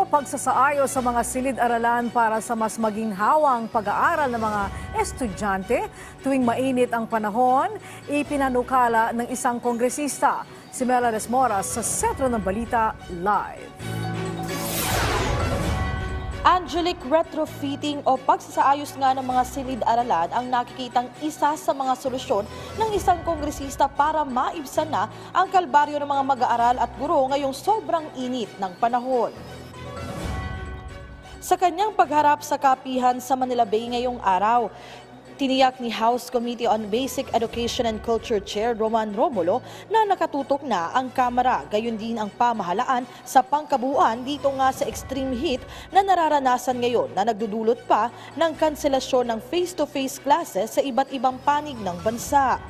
pagsasaayo sa mga silid-aralan para sa mas maginhawang pag-aaral ng mga estudyante tuwing mainit ang panahon, ipinanukala ng isang kongresista. Si Mela Resmoras sa Sentro ng Balita Live. Angelic retrofitting o pagsasaayos nga ng mga silid-aralan ang nakikitang isa sa mga solusyon ng isang kongresista para maibsan na ang kalbaryo ng mga mag-aaral at guro ngayong sobrang init ng panahon. Sa kanyang pagharap sa kapihan sa Manila Bay ngayong araw, tiniyak ni House Committee on Basic Education and Culture Chair Roman Romulo na nakatutok na ang Kamara, gayon din ang pamahalaan sa pangkabuuan dito nga sa extreme heat na nararanasan ngayon na nagdudulot pa ng kanselasyon ng face-to-face classes sa iba't ibang panig ng bansa.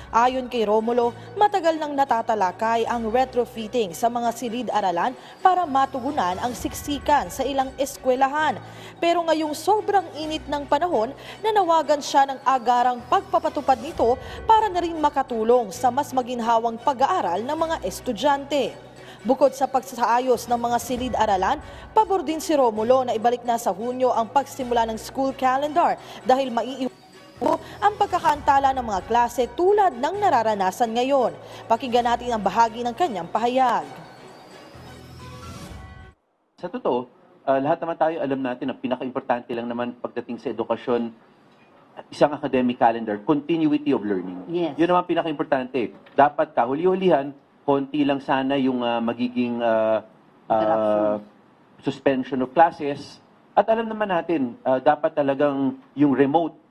Ayon kay Romulo, matagal nang natatalakay ang retrofitting sa mga silid-aralan para matugunan ang siksikan sa ilang eskwelahan. Pero ngayong sobrang init ng panahon, nanawagan siya ng agarang pagpapatupad nito para na rin makatulong sa mas maginhawang pag-aaral ng mga estudyante. Bukod sa pagsasaayos ng mga silid-aralan, pabor din si Romulo na ibalik na sa Hunyo ang pagsimula ng school calendar dahil ang pagkakaantala ng mga klase tulad ng nararanasan ngayon. Pakinggan natin ang bahagi ng kanyang pahayag. Sa totoo, lahat naman tayo alam natin ang pinaka-importante lang naman pagdating sa edukasyon, isang academic calendar, continuity of learning. Yes. Yun naman pinaka-importante. Dapat kahuli-hulihan, konti lang sana yung magiging suspension of classes. At alam naman natin, dapat talagang yung remote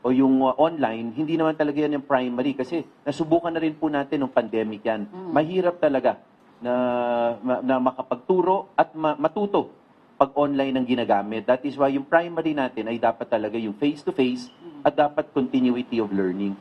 o yung online, hindi naman talaga yan yung primary kasi nasubukan na rin po natin ng pandemic yan. Mahirap talaga na makapagturo at matuto pag online ang ginagamit. That is why yung primary natin ay dapat talaga yung face-to-face at dapat continuity of learning.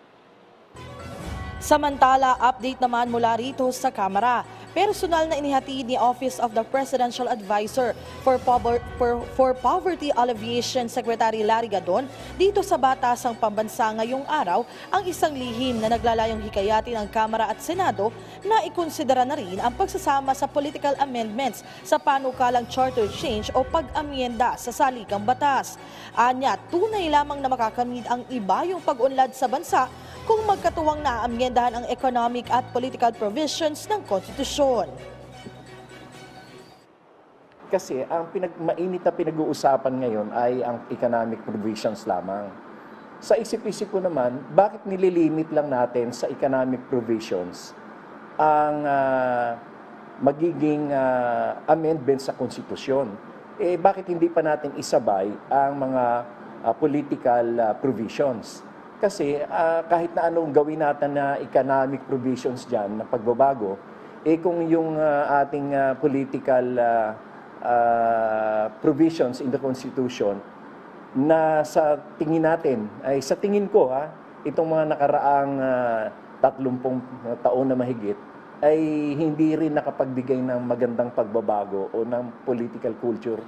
Samantala, update naman mula rito sa Kamara. Personal na inihatid ni Office of the Presidential Advisor for Poverty Alleviation Secretary Larry Gadon dito sa Batasang Pambansa ngayong araw ang isang lihim na naglalayong hikayatin ng Kamara at Senado na ikonsidera na rin ang pagsasama sa political amendments sa panukalang charter change o pag-amyenda sa salikang batas. Anya, tunay lamang na makakamit ang iba yung pag-unlad sa bansa kung magkatuwang naaamyendahan ang economic at political provisions ng konstitusyon. Kasi ang mainit na pinag-uusapan ngayon ay ang economic provisions lamang. Sa isip-isip ko naman, bakit nililimit lang natin sa economic provisions ang magiging amendment sa konstitusyon? Bakit hindi pa natin isabay ang mga political provisions? Kasi kahit na anong gawin natin na economic provisions dyan, na pagbabago, kung yung ating political provisions in the Constitution na sa tingin natin, ay sa tingin ko itong mga nakaraang 30 taon na mahigit, ay hindi rin nakapagbigay ng magandang pagbabago o ng political culture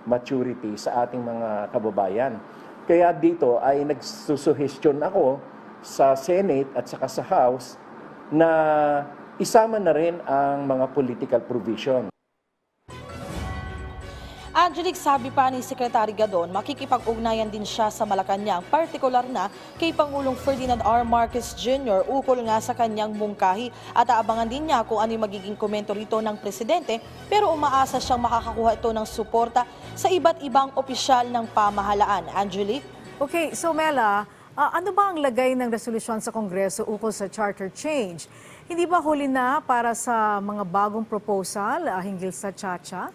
maturity sa ating mga kababayan. Kaya dito ay nagsusuhestyon ako sa Senate at saka sa House na isama na rin ang mga political provision. Angelic, sabi pa ni Secretary Gadon, makikipag-ugnayan din siya sa Malacanang, partikular na kay Pangulong Ferdinand R. Marcos Jr. ukol nga sa kanyang mungkahi at aabangan din niya kung ano yung magiging komento rito ng Presidente, pero umaasa siyang makakakuha ito ng suporta sa iba't ibang opisyal ng pamahalaan. Angelic? Okay, so Mela, ano ba ang lagay ng resolusyon sa Kongreso ukol sa charter change? Hindi ba huli na para sa mga bagong proposal hinggil sa Chacha?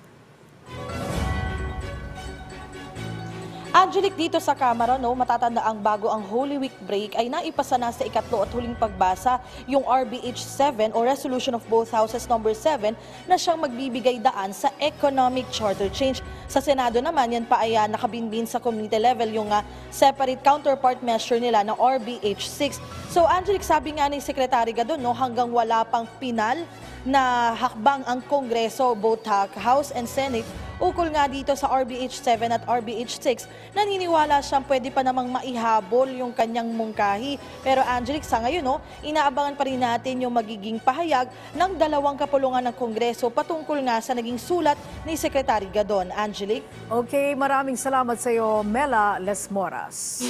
Angelic, dito sa Kamara, matatanda ang bago ang Holy Week break ay naipasa na sa ikatlo at huling pagbasa yung RBH 7 o Resolution of Both Houses number 7 na siyang magbibigay daan sa economic charter change. Sa Senado naman, yan pa ay nakabinbin sa committee level yung separate counterpart measure nila na RBH 6. So Angelic, sabi nga ni Secretary Gadon, hanggang wala pang pinal na hakbang ang Kongreso, both House and Senate, Ukol nga dito sa RBH 7 at RBH 6, naniniwala siyang pwede pa namang maihabol yung kanyang mungkahi. Pero Angelic, sa ngayon, inaabangan pa rin natin yung magiging pahayag ng dalawang kapulungan ng Kongreso patungkol nga sa naging sulat ni Secretary Gadon. Angelic? Okay, maraming salamat sa iyo, Mela Lesmoras.